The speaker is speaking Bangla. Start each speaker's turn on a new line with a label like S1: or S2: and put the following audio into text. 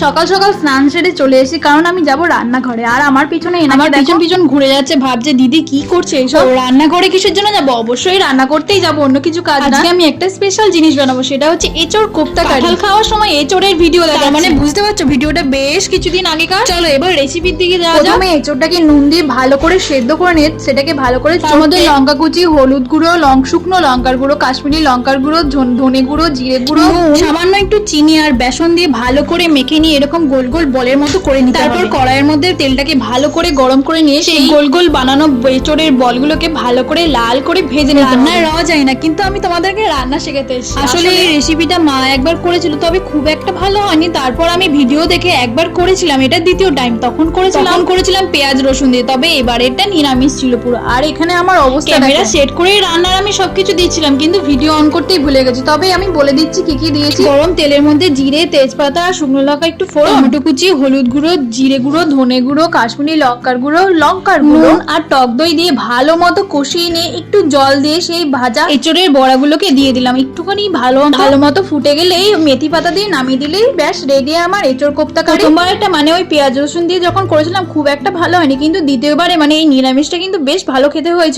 S1: সকাল সকাল স্নান সেরে চলে এসেছি, কারণ আমি যাব রান্নাঘরে। আর আমার পিছনে আমার পিছন ঘুরে যাচ্ছে, ভাবছে দিদি কি করছে এইসব। রান্নাঘরে কিসের জন্য যাবো? অবশ্যই রান্না করতেই যাবো, অন্য কিছু কাজ না। আজকে আমি একটা স্পেশাল জিনিস বানাবো, সেটা হচ্ছে এঁচড় কোপ্তা কারি। কাঁঠাল খাওয়ার সময় এঁচড়ের ভিডিও দেখা, মানে বুঝতে পারছো ভিডিওটা বেশ কিছুদিন আগেকার। চলো এবার রেসিপির দিকে যাওয়া যাক। প্রথমে এঁচড়টাকে নুন দিয়ে ভালো করে সেদ্ধ করে নিয়ে সেটাকে ভালো করে তার মধ্যে লঙ্কা কুচি, হলুদ গুঁড়ো, শুকনো লঙ্কার গুঁড়ো, কাশ্মীরি লঙ্কার গুঁড়ো, ধনে গুঁড়ো, জিরে গুঁড়ো, সামান্য একটু চিনি আর বেসন দিয়ে ভালো করে মেখে নিয়ে এরকম গোল গোল বলের মতো করে নিতে হবে। তারপর কড়াইয়ের মধ্যে তেলটাকে ভালো করে গরম করে নিয়ে সেই গোল গোল বানানো এঁচড়ের বলগুলোকে ভালো করে লাল করে ভেজে নিতে হবে। রান্নায় রাওয়া যায় না, কিন্তু আমি তোমাদেরকে রান্না শেখাতে এসেছি। আসলে এই রেসিপিটা মা একবার করেছিল, তবে খুব একটা ভালো হয়নি। তারপর আমি ভিডিও দেখে একবার করেছিলাম, এটা দ্বিতীয় টাইম। তখন করেছিলাম পেঁয়াজ রসুন দিয়ে, তবে এবার এটা নিরামিষ ছিল পুরো। আর এখানে আমার অবস্থা ক্যামেরা সেট করে রান্নার আমি সবকিছু দিচ্ছিলাম, কিন্তু ভিডিও অন করতেই ভুলে গেছি। তবে আমি বলে দিচ্ছি কি কি দিয়েছি। গরম তেলের মধ্যে জিরে, তেজপাতা, শুকনো লঙ্কা একটু ফোড়ন, টমেটো কুচি, হলুদ গুঁড়ো, জিরে গুঁড়ো, ধনে গুঁড়ো, কাশ্মীরি লঙ্কার গুঁড়ো, নুন আর টক দই দিয়ে ভালো মতো কষিয়ে নিয়ে একটু জল দিয়ে সেই ভাজা এঁচড়ের বড়াগুলোকে দিয়ে দিলাম। একটুখানি ভালো মতো ফুটে গেলেই মেথি পাতা দিয়ে নামিয়ে দিলেই ব্যাস রেডি আমার এঁচড় কোপ্তা কারি। প্রথমবার একটা মানে ওই পেঁয়াজ রসুন দিয়ে যখন করেছিলাম খুব একটা ভালো হয়নি, কিন্তু দ্বিতীয়বারে মানে এই নিরামিষটা কিন্তু বেশ ভালো খেতে হয়েছে।